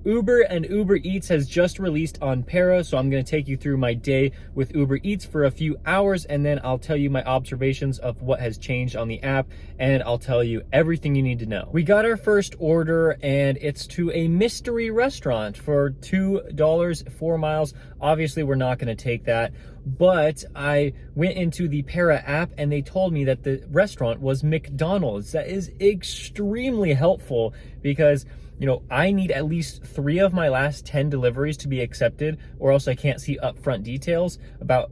Uber and Uber Eats has just released on Para, so I'm going to take you through my day with Uber Eats for a few hours, and then I'll tell you my observations of what has changed on the app, and I'll tell you everything you need to know. We got our first order, and it's to a mystery restaurant for $2, 4 miles. Obviously, we're not going to take that, but I went into the Para app, and they told me that the restaurant was McDonald's. That is extremely helpful because I need at least 3 of my last 10 deliveries to be accepted, or else I can't see upfront details about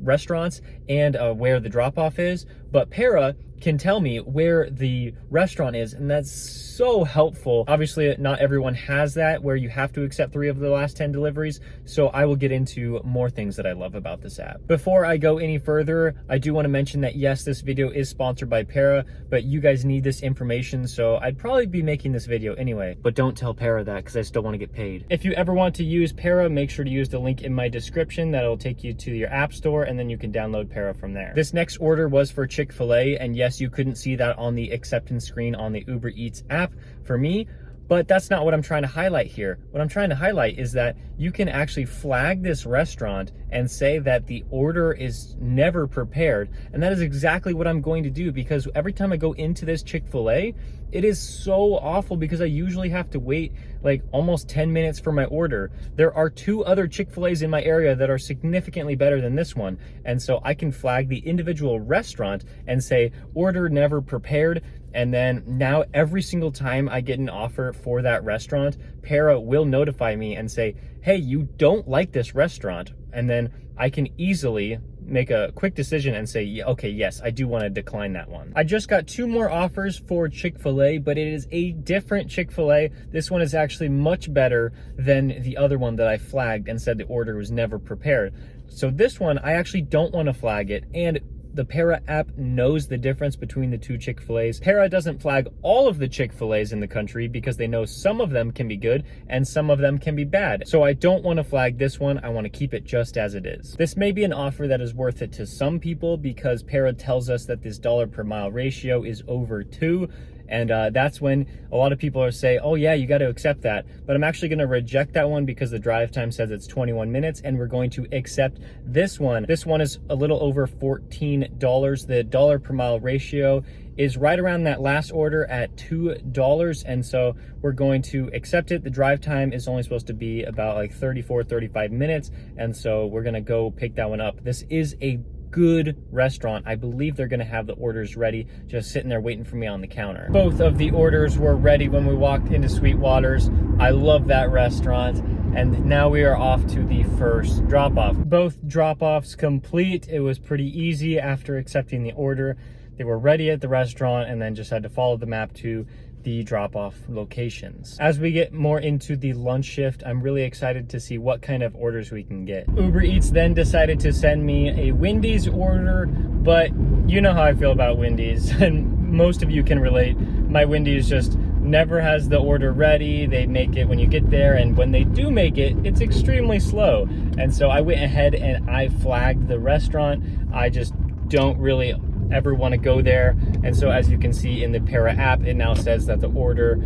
restaurants and where the drop-off is. But Para can tell me where the restaurant is, and that's so helpful. Obviously, not everyone has that where you have to accept 3 of the last 10 deliveries, so I will get into more things that I love about this app. Before I go any further, I do want to mention that yes, this video is sponsored by Para, but you guys need this information, so I'd probably be making this video anyway. But don't tell Para that, because I still want to get paid. If you ever want to use Para, make sure to use the link in my description. That'll take you to your app store, and then you can download Para from there. This next order was for Chick-fil-A, and yes, you couldn't see that on the acceptance screen on the Uber Eats app for me, but that's not what I'm trying to highlight here. What I'm trying to highlight is that you can actually flag this restaurant and say that the order is never prepared. And that is exactly what I'm going to do, because every time I go into this Chick-fil-A, it is so awful because I usually have to wait like almost 10 minutes for my order. There are 2 other Chick-fil-A's in my area that are significantly better than this one. And so I can flag the individual restaurant and say, order never prepared. And then now every single time I get an offer for that restaurant, Para will notify me and say, hey, you don't like this restaurant. And then I can easily make a quick decision and say, yeah, okay, yes, I do want to decline that one. I just got 2 more offers for Chick-fil-A, but it is a different Chick-fil-A. This one is actually much better than the other one that I flagged and said the order was never prepared. So this one, I actually don't want to flag it, and the Para app knows the difference between the 2 Chick-fil-A's. Para doesn't flag all of the Chick-fil-A's in the country because they know some of them can be good and some of them can be bad. So I don't want to flag this one. I want to keep it just as it is. This may be an offer that is worth it to some people because Para tells us that this dollar per mile ratio is over 2. And that's when a lot of people are saying, oh yeah, you got to accept that. But I'm actually going to reject that one because the drive time says it's 21 minutes, and we're going to accept this one. This one is a little over $14. The dollar per mile ratio is right around that last order at $2. And so we're going to accept it. The drive time is only supposed to be about like 35 minutes. And so we're going to go pick that one up. This is a good restaurant. I believe they're going to have the orders ready, just sitting there waiting for me on the counter. Both of the orders were ready when we walked into Sweetwater's. I love that restaurant. And now we are off to the first drop-off. Both drop-offs complete. It was pretty easy after accepting the order. They were ready at the restaurant and then just had to follow the map to the drop-off locations. As we get more into the lunch shift, I'm really excited to see what kind of orders we can get. Uber Eats then decided to send me a Wendy's order, but you know how I feel about Wendy's, and most of you can relate. My Wendy's just never has the order ready. They make it when you get there, and when they do make it, it's extremely slow. And so I went ahead and I flagged the restaurant. I just don't really ever want to go there. And so as you can see in the Para app, it now says that the order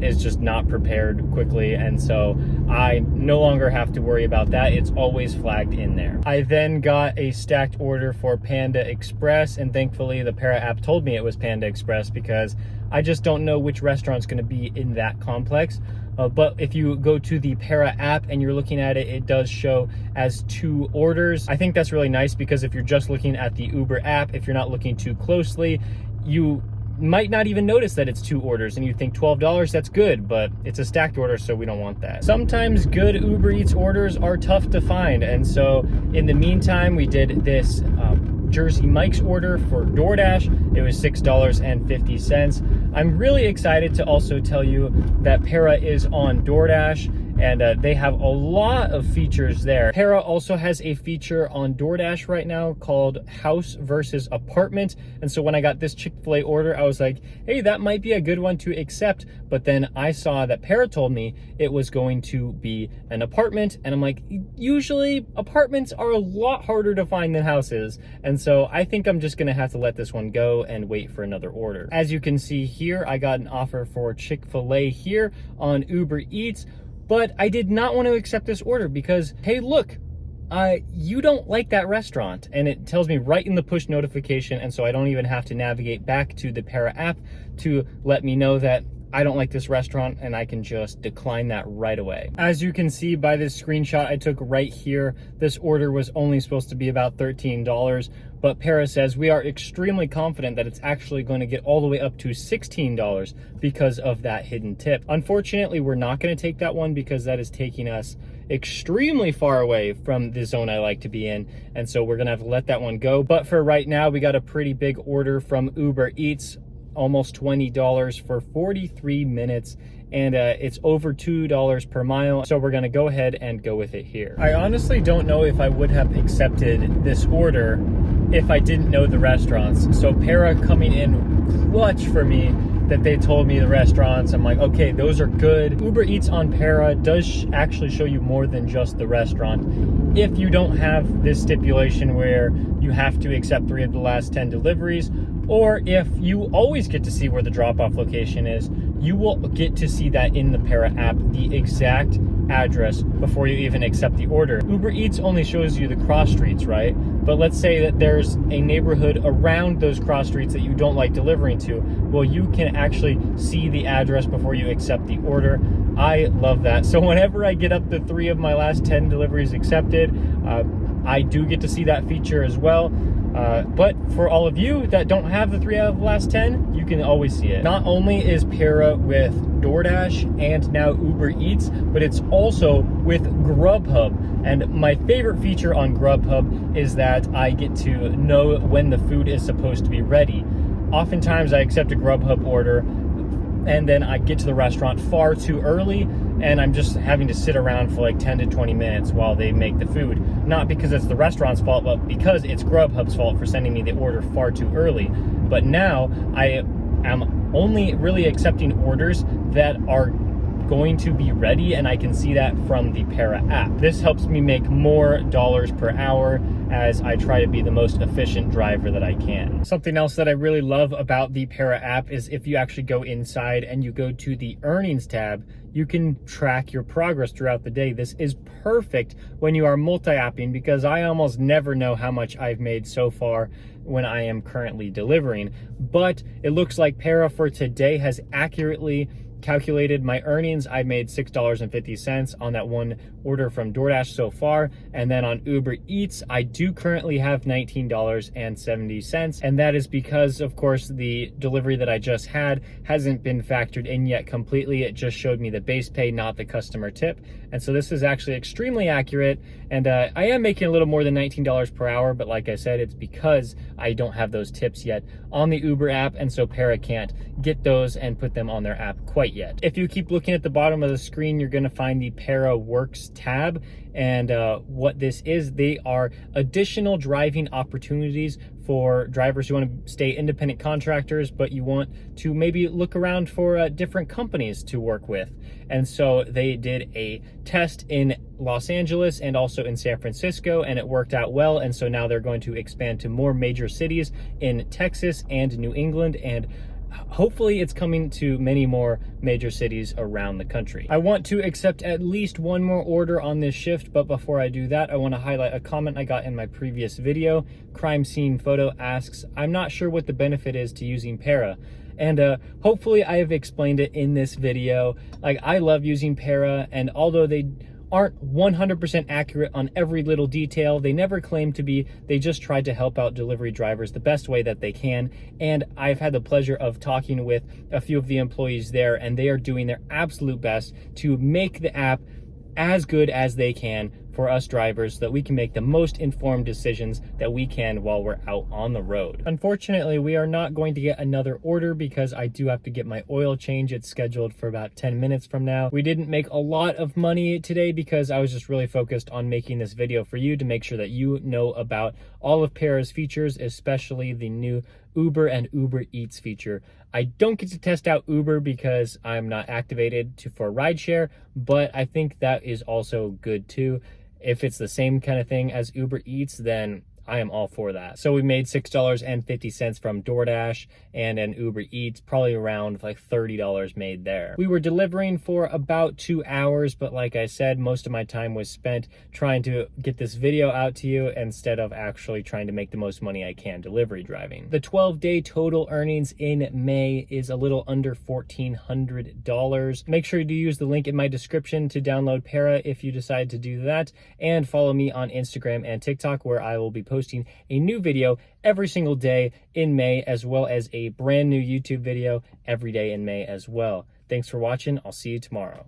is just not prepared quickly, and so I no longer have to worry about that. It's always flagged in there. I then got a stacked order for Panda Express, and thankfully the Para app told me it was Panda Express because I just don't know which restaurant's going to be in that complex. But if you go to the Para app and you're looking at it, it does show as 2 orders. I think that's really nice because if you're just looking at the Uber app, if you're not looking too closely, you might not even notice that it's 2 orders and you think $12, that's good, but it's a stacked order, so we don't want that. Sometimes good Uber Eats orders are tough to find, and so in the meantime, we did this Jersey Mike's order for DoorDash. It was $6.50. I'm really excited to also tell you that Para is on DoorDash, and they have a lot of features there. Para also has a feature on DoorDash right now called House versus Apartment. And so when I got this Chick-fil-A order, I was like, hey, that might be a good one to accept. But then I saw that Para told me it was going to be an apartment. And I'm like, usually apartments are a lot harder to find than houses. And so I think I'm just gonna have to let this one go and wait for another order. As you can see here, I got an offer for Chick-fil-A here on Uber Eats. But I did not want to accept this order because, hey, look, you don't like that restaurant. And it tells me right in the push notification. And so I don't even have to navigate back to the Para app to let me know that I don't like this restaurant, and I can just decline that right away. As you can see by this screenshot I took right here, this order was only supposed to be about $13, but Para says we are extremely confident that it's actually going to get all the way up to $16 because of that hidden tip. Unfortunately, we're not going to take that one because that is taking us extremely far away from the zone I like to be in, and so we're gonna have to let that one go. But for right now, we got a pretty big order from Uber Eats, almost $20 for 43 minutes, and it's over $2 per mile, so we're gonna go ahead and go with it here. I honestly don't know if I would have accepted this order if I didn't know the restaurants. So Para coming in clutch for me that they told me the restaurants. I'm like, okay, those are good. Uber Eats on Para does actually show you more than just the restaurant. If you don't have this stipulation where you have to accept 3 of the last 10 deliveries, or if you always get to see where the drop-off location is, you will get to see that in the Para app, the exact address before you even accept the order. Uber Eats only shows you the cross streets, right? But let's say that there's a neighborhood around those cross streets that you don't like delivering to. Well, you can actually see the address before you accept the order. I love that. So whenever I get up to 3 of my last 10 deliveries accepted, I do get to see that feature as well. But for all of you that don't have the 3 out of the last 10, you can always see it. Not only is Para with DoorDash and now Uber Eats, but it's also with Grubhub. And my favorite feature on Grubhub is that I get to know when the food is supposed to be ready. Oftentimes I accept a Grubhub order and then I get to the restaurant far too early, and I'm just having to sit around for like 10 to 20 minutes while they make the food. Not because it's the restaurant's fault, but because it's Grubhub's fault for sending me the order far too early. But now I am only really accepting orders that are going to be ready, and I can see that from the Para app. This helps me make more dollars per hour as I try to be the most efficient driver that I can. Something else that I really love about the Para app is if you actually go inside and you go to the earnings tab, you can track your progress throughout the day. This is perfect when you are multi-apping because I almost never know how much I've made so far when I am currently delivering. But it looks like Para for today has accurately calculated my earnings. I made $6.50 on that one order from DoorDash so far, and then on Uber Eats I do currently have $19.70, and that is because of course the delivery that I just had hasn't been factored in yet completely. It just showed me the base pay, not the customer tip, and so this is actually extremely accurate. And I am making a little more than $19 per hour, but like I said, it's because I don't have those tips yet on the Uber app, and so Para can't get those and put them on their app quite yet. If you keep looking at the bottom of the screen, you're going to find the Para Works tab, and what this is, they are additional driving opportunities for drivers who want to stay independent contractors, but you want to maybe look around for different companies to work with. And so they did a test in Los Angeles and also in San Francisco, and it worked out well. And so now they're going to expand to more major cities in Texas and New England, and hopefully it's coming to many more major cities around the country. I want to accept at least one more order on this shift, but before I do that, I want to highlight a comment I got in my previous video. Crime Scene Photo asks, I'm not sure what the benefit is to using Para. And hopefully I have explained it in this video. Like, I love using Para, and although they aren't 100% accurate on every little detail, they never claim to be. They just try to help out delivery drivers the best way that they can. And I've had the pleasure of talking with a few of the employees there, and they are doing their absolute best to make the app as good as they can for us drivers so that we can make the most informed decisions that we can while we're out on the road. Unfortunately, we are not going to get another order because I do have to get my oil change. It's scheduled for about 10 minutes from now. We didn't make a lot of money today because I was just really focused on making this video for you to make sure that you know about all of Para's features, especially the new Uber and Uber Eats feature. I don't get to test out Uber because I'm not activated for rideshare, but I think that is also good too. If it's the same kind of thing as Uber Eats, then I am all for that. So we made $6.50 from DoorDash and an Uber Eats, probably around like $30 made there. We were delivering for about 2 hours, but like I said, most of my time was spent trying to get this video out to you instead of actually trying to make the most money I can delivery driving. The 12-day total earnings in May is a little under $1,400. Make sure to use the link in my description to download Para if you decide to do that, and follow me on Instagram and TikTok, where I will be posting a new video every single day in May, as well as a brand new YouTube video every day in May as well. Thanks for watching. I'll see you tomorrow.